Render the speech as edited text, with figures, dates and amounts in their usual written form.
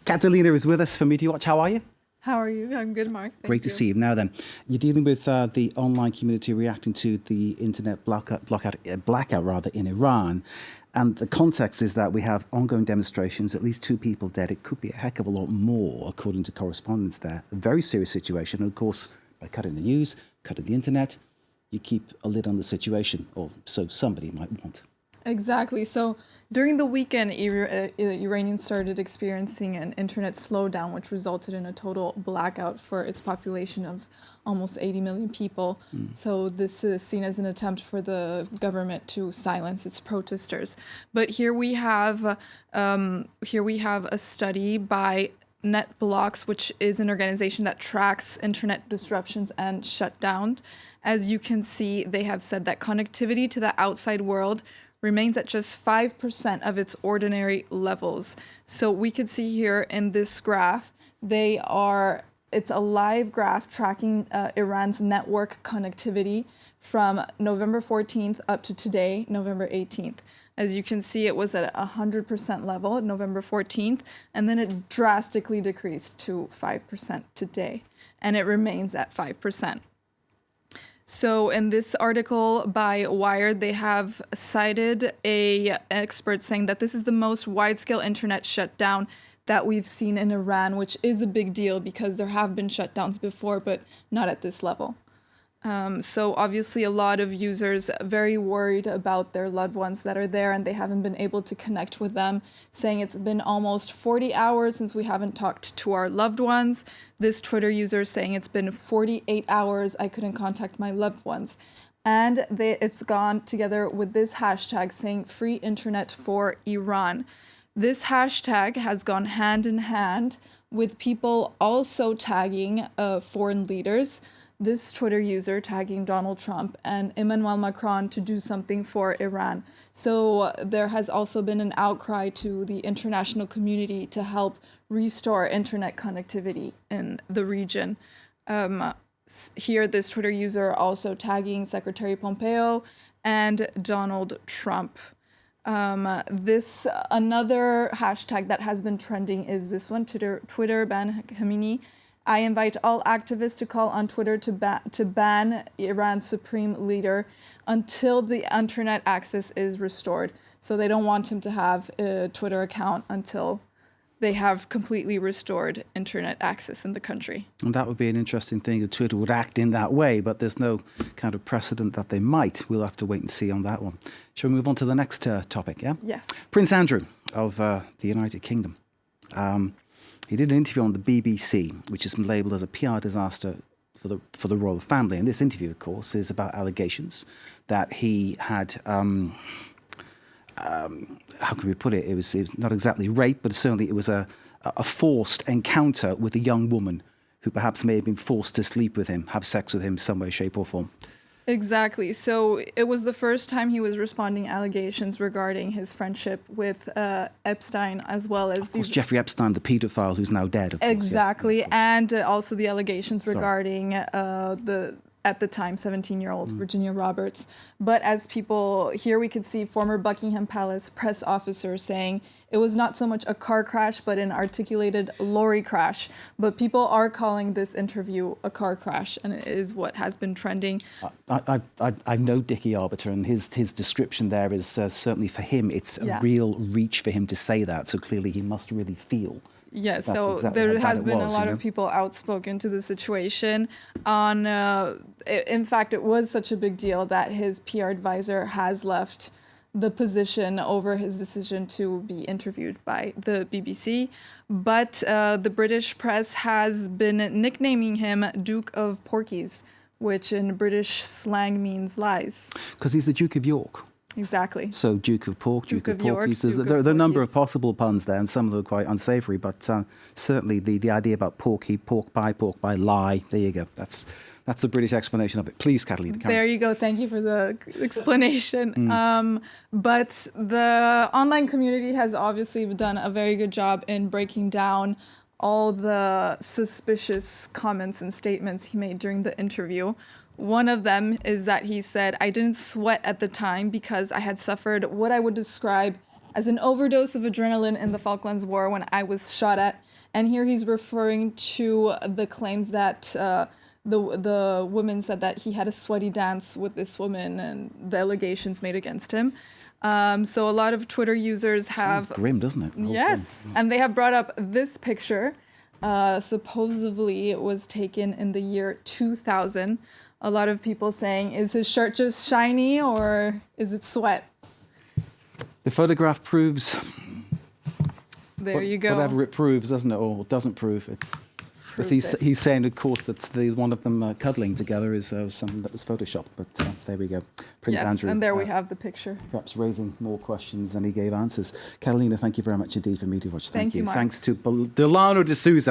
Catalina is with us from Media Watch. How are you? How are you? I'm good, Mark. Great to see you. Now then, you're dealing with the online community reacting to the internet blackout in Iran. And the context is that we have ongoing demonstrations, at least 2 people dead. It could be a heck of a lot more, according to correspondence there. A very serious situation. And of course, by cutting the news, cutting the internet, you keep a lid on the situation, or so somebody might want. Exactly. So during the weekend, Iranians started experiencing an internet slowdown, which resulted in a total blackout for its population of almost 80 million people. So this is seen as an attempt for the government to silence its protesters. But here we have a study by NetBlocks, which is an organization that tracks internet disruptions and shutdowns. As you can see, they have said that connectivity to the outside world remains at just 5% of its ordinary levels. So we could see here in this graph, it's a live graph tracking Iran's network connectivity from November 14th up to today, November 18th. As you can see, it was at 100% level November 14th, and then it drastically decreased to 5% today, and it remains at 5%. So in this article by Wired, they have cited an expert saying that this is the most wide-scale internet shutdown that we've seen in Iran, which is a big deal because there have been shutdowns before, but not at this level. So obviously a lot of users very worried about their loved ones that are there and they haven't been able to connect with them, saying it's been almost 40 hours since we haven't talked to our loved ones. This Twitter user saying it's been 48 hours I couldn't contact my loved ones. And it's gone together with this hashtag saying free internet for Iran. This hashtag has gone hand in hand with people also tagging foreign leaders. This Twitter user tagging Donald Trump and Emmanuel Macron to do something for Iran. So there has also been an outcry to the international community to help restore internet connectivity in the region. Here, this Twitter user also tagging Secretary Pompeo and Donald Trump. Another hashtag that has been trending is this one, Twitter ban Khamenei. I invite all activists to call on Twitter to ban Iran's supreme leader until the internet access is restored. So they don't want him to have a Twitter account until they have completely restored internet access in the country. And that would be an interesting thing if Twitter would act in that way, but there's no kind of precedent that they might. We'll have to wait and see on that one. Shall we move on to the next topic, yeah? Yes. Prince Andrew of the United Kingdom. He did an interview on the BBC, which has been labelled as a PR disaster for the royal family. And this interview, of course, is about allegations that he had, how can we put it? It was not exactly rape, but certainly it was a forced encounter with a young woman who perhaps may have been forced to sleep with him, have sex with him some way, shape or form. Exactly. So it was the first time he was responding allegations regarding his friendship with Epstein, as well as Jeffrey Epstein, the paedophile who's now dead. Of course, exactly, yes, and also the allegations regarding at the time 17-year-old Virginia Roberts. But as people here, we could see former Buckingham Palace press officer saying it was not so much a car crash, but an articulated lorry crash. But people are calling this interview a car crash, and it is what has been trending. I know Dickie Arbiter, and his description there is certainly for him, it's a real reach for him to say that. So clearly he must really feel. Yes, so exactly there has been a lot of people outspoken to the situation. In fact, it was such a big deal that his PR advisor has left the position over his decision to be interviewed by the BBC. But the British press has been nicknaming him Duke of Porkies, which in British slang means lies. Because he's the Duke of York. Exactly. So Duke of Pork, Duke of Porkies. There are a number of possible puns there, and some of them are quite unsavoury, but certainly the idea about porky, pork pie, lie, there you go. That's the British explanation of it. Please, Catalina. There you go. Thank you for the explanation. But the online community has obviously done a very good job in breaking down all the suspicious comments and statements he made during the interview. One of them is that he said, "I didn't sweat at the time because I had suffered what I would describe as an overdose of adrenaline in the Falklands War when I was shot at, And here he's referring to the claims that the woman said that he had a sweaty dance with this woman and the allegations made against him. So a lot of Twitter users have... Sounds grim, doesn't it? Yes, and they have brought up this picture. Supposedly it was taken in the year 2000. A lot of people saying, is his shirt just shiny or is it sweat? The photograph proves... There you go. Whatever it proves, doesn't it? Or doesn't prove it. Because he's saying, of course, that the one of them cuddling together is something that was photoshopped. But there we go. Prince Andrew. And there we have the picture. Perhaps raising more questions than he gave answers. Catalina, thank you very much indeed for Media Watch. Thank you, Mark. Thanks to Delano D'Souza.